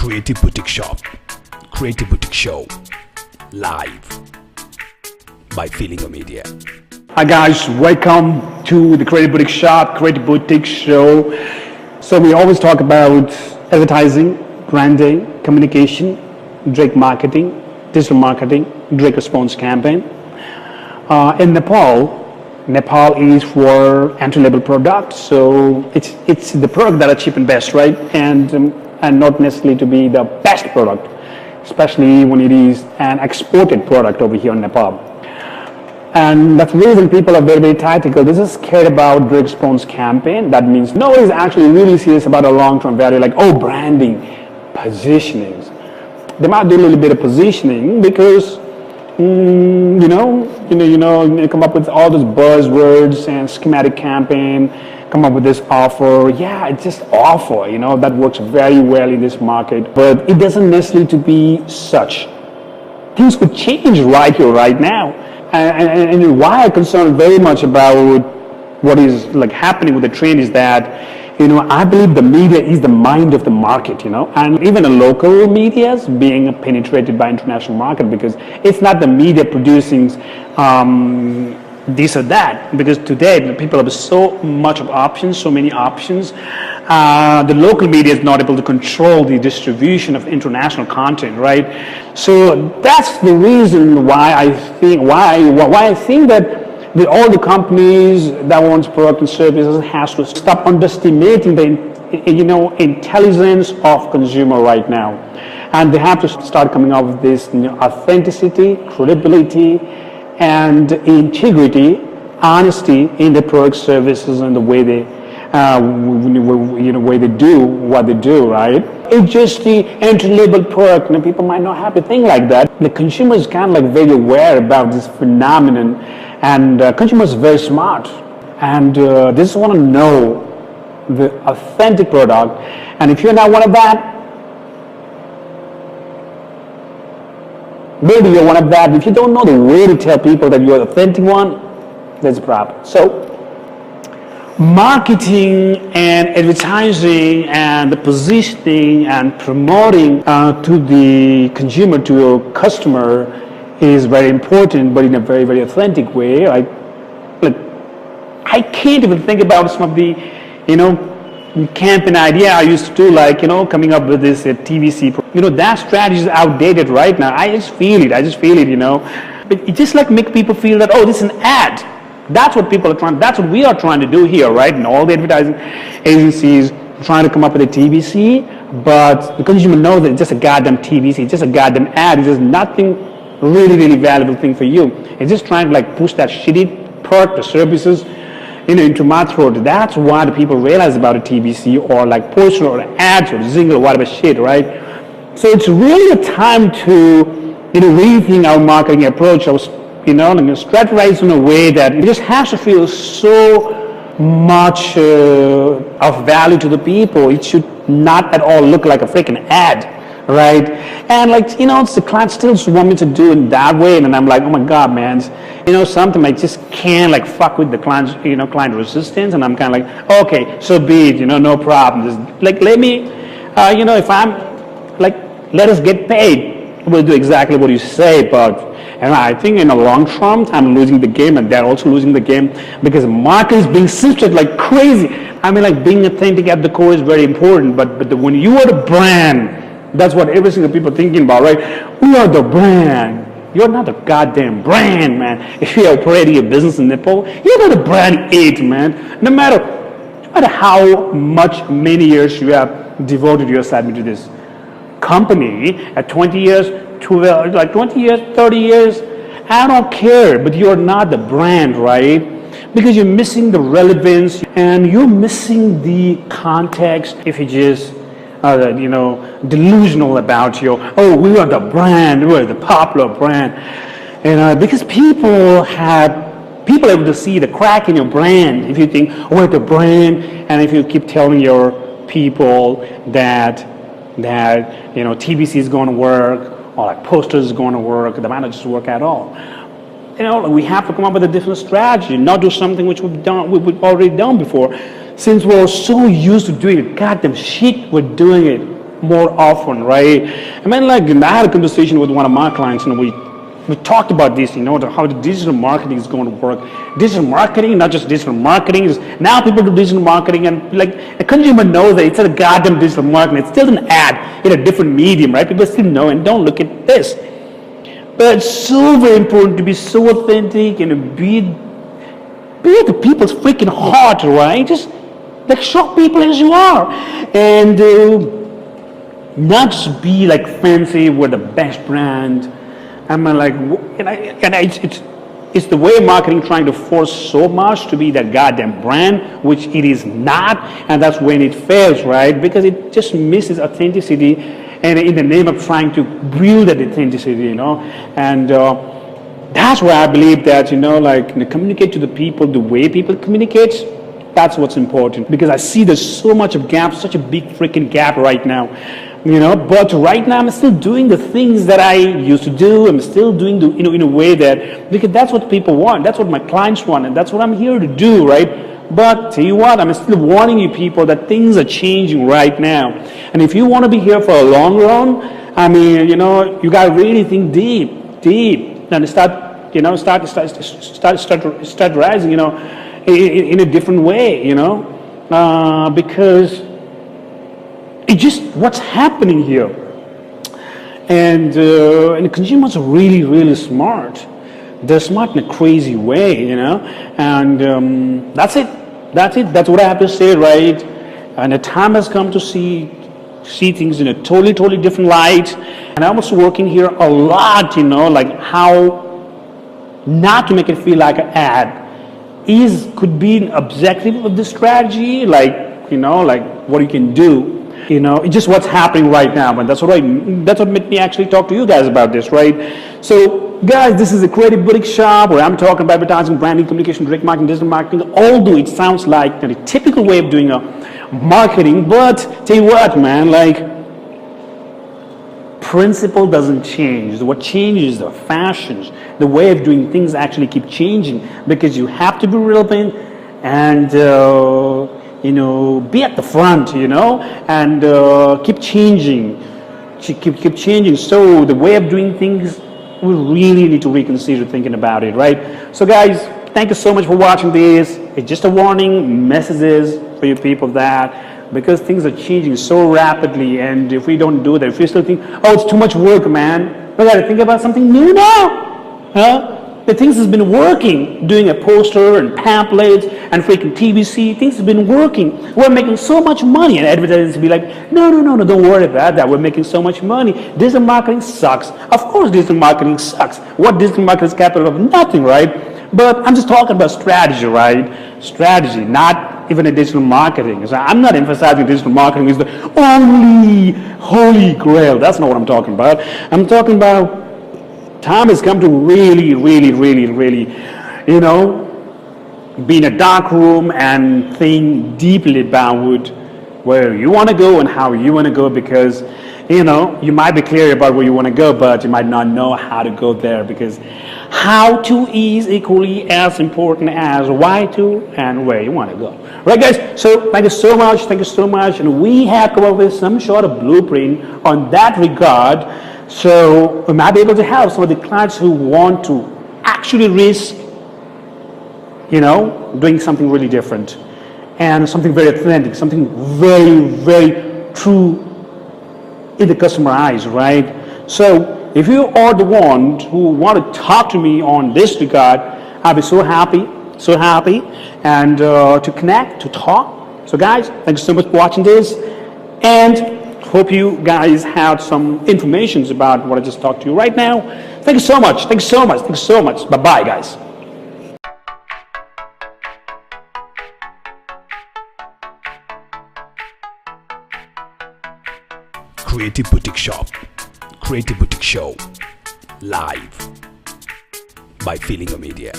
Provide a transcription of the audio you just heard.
Creative Boutique Shop, Creative Boutique Show, live by Filingo Media. Hi guys, welcome to the Creative Boutique Shop, Creative Boutique Show. So we always talk about advertising, branding, communication, direct marketing, digital marketing, direct response campaign. In Nepal is for entry-level products, so it's the product that are cheap and best, right? And not necessarily to be the best product, especially when it is an exported product over here in Nepal. And that's the reason people are very, very tactical. This is cared about direct response campaign. That means nobody's actually really serious about a long-term value, like, branding, positionings. They might do a little bit of positioning because, you come up with all those buzzwords and schematic campaign, come up with this offer. Yeah, it's just offer, that works very well in this market, but it doesn't necessarily to be such. Things could change right here, right now. And why I'm concerned very much about what is happening with the trend is that, I believe the media is the mind of the market, and even the local media is being penetrated by international market because it's not the media producing this or that, because today people have so much of options, so many options. The local media is not able to control the distribution of international content, right? So that's the reason why I think that all the companies that want product and services has to stop underestimating the intelligence of consumer right now, and they have to start coming up with this authenticity, credibility, and integrity, honesty in the product services and the way they way they do what they do, right? It's just the entry-level product, people might not have to think like that. The consumer is kind of very aware about this phenomenon, and consumers are very smart, and they just want to know the authentic product. And if you're not one of that, maybe you're one of that. If you don't know the way to tell people that you're the authentic one, there's a problem. So marketing and advertising and the positioning and promoting to the consumer, to your customer, is very important, but in a very, very authentic way. I can't even think about some of the campaign idea I used to do, coming up with this TVC. That strategy is outdated right now. I just feel it. But it just make people feel that, this is an ad. That's what people are trying. That's what we are trying to do here, right? And all the advertising agencies trying to come up with a TVC, but the consumer knows that it's just a goddamn TVC. It's just a goddamn ad. It's just nothing really, really valuable thing for you. It's just trying to push that shitty product or services into my throat. That's why the people realize about a TVC or poster or ads or Zingle or whatever shit, right? So it's really a time to rethink our marketing approach. Strategize in a way that it just has to feel so much of value to the people. It should not at all look like a freaking ad, right? And it's the client still want me to do it that way, and I'm like, oh my god, man, something I just can't fuck with the client's client resistance, and I'm kind of okay, so be it, no problem. Just, let me if I'm let us get paid, we'll do exactly what you say. But I think in the long term I'm losing the game, and they're also losing the game, because the market is being sifted like crazy. Being authentic at the core is very important, but when you are the brand, that's what every single people are thinking about, right? We are the brand. You're not the goddamn brand, man. If you're operating a business in Nepal, you're not a brand aid, man. No matter how many years you have devoted yourself into this company, at 20 years, 20 years, 30 years, I don't care, but you're not the brand, right? Because you're missing the relevance and you're missing the context if you just delusional about we are the brand, we're the popular brand, because people able to see the crack in your brand. If you think we're the brand, and if you keep telling your people that TVC is going to work, or posters is going to work, they might not just work at all. We have to come up with a different strategy, not do something which we've already done before. Since we're so used to doing it, goddamn shit, we're doing it more often, right? I mean, like, I had a conversation with one of my clients, and we talked about this, how the digital marketing is going to work. Digital marketing, not just digital marketing. Now people do digital marketing, and like a consumer knows that it's a goddamn digital marketing. It's still an ad in a different medium, right? People still know and don't look at this. But it's so very important to be so authentic and be at the people's freaking heart, right? Just like shock people as you are, and not just be like fancy with the best brand. I mean, like, it's the way of marketing trying to force so much to be that goddamn brand, which it is not, and that's when it fails, right? Because it just misses authenticity, and in the name of trying to build that authenticity, and that's why I believe that, communicate to the people the way people communicate. That's what's important, because I see there's so much of gap, such a big freaking gap right now. But right now I'm still doing the things that I used to do. I'm still doing in a way that, because that's what people want. That's what my clients want, and that's what I'm here to do, right? But tell you what, I'm still warning you people that things are changing right now. And if you want to be here for a long run, I mean, you got to really think deep, and start rising, in a different way, because it's just what's happening here. And the consumers are really, really smart. They're smart in a crazy way, and that's it. That's what I have to say, right? And the time has come to see things in a totally different light. And I'm also working here a lot, like how not to make it feel like an ad could be an objective of the strategy, like what you can do. It's just what's happening right now, and that's what made me actually talk to you guys about this, right? So, guys, this is a creative boutique shop where I'm talking about advertising, branding, communication, direct marketing, digital marketing. Although it sounds like the typical way of doing a marketing, but tell you what, man, like, principle doesn't change. What changes are fashions. The way of doing things actually keep changing, because you have to be relevant and be at the front, and keep changing. Keep changing. So the way of doing things, we really need to reconsider thinking about it, right? So guys, thank you so much for watching this. It's just a warning, messages for you people that because things are changing so rapidly, and if we don't do that, if we still think, oh, it's too much work, man, we got to think about something new now, huh? The things has been working, doing a poster and pamphlets and freaking TVC, things have been working. We're making so much money, and advertisers be like, no, don't worry about that. We're making so much money. Digital marketing sucks. Of course digital marketing sucks. What digital marketing is capable of? Nothing, right? But I'm just talking about strategy, right? Strategy, not even a digital marketing. So I'm not emphasizing digital marketing is the only holy grail. That's not what I'm talking about. I'm talking about time has come to really, be in a dark room and think deeply about where you want to go and how you want to go, because, you might be clear about where you want to go, but you might not know how to go there, because how to is equally as important as why to and where you want to go. Right, guys? So thank you so much. And we have come up with some sort of blueprint on that regard. So we might be able to help some of the clients who want to actually risk, doing something really different and something very authentic, something very true in the customer eyes, right? So if you are the one who want to talk to me on this regard, I'll be so happy, and to connect, to talk. So guys, thank you so much for watching this, and hope you guys had some information about what I just talked to you right now. Thank you so much. Bye-bye, guys. Creative Boutique Shop, Creative Boutique Show, live by Filingo Media.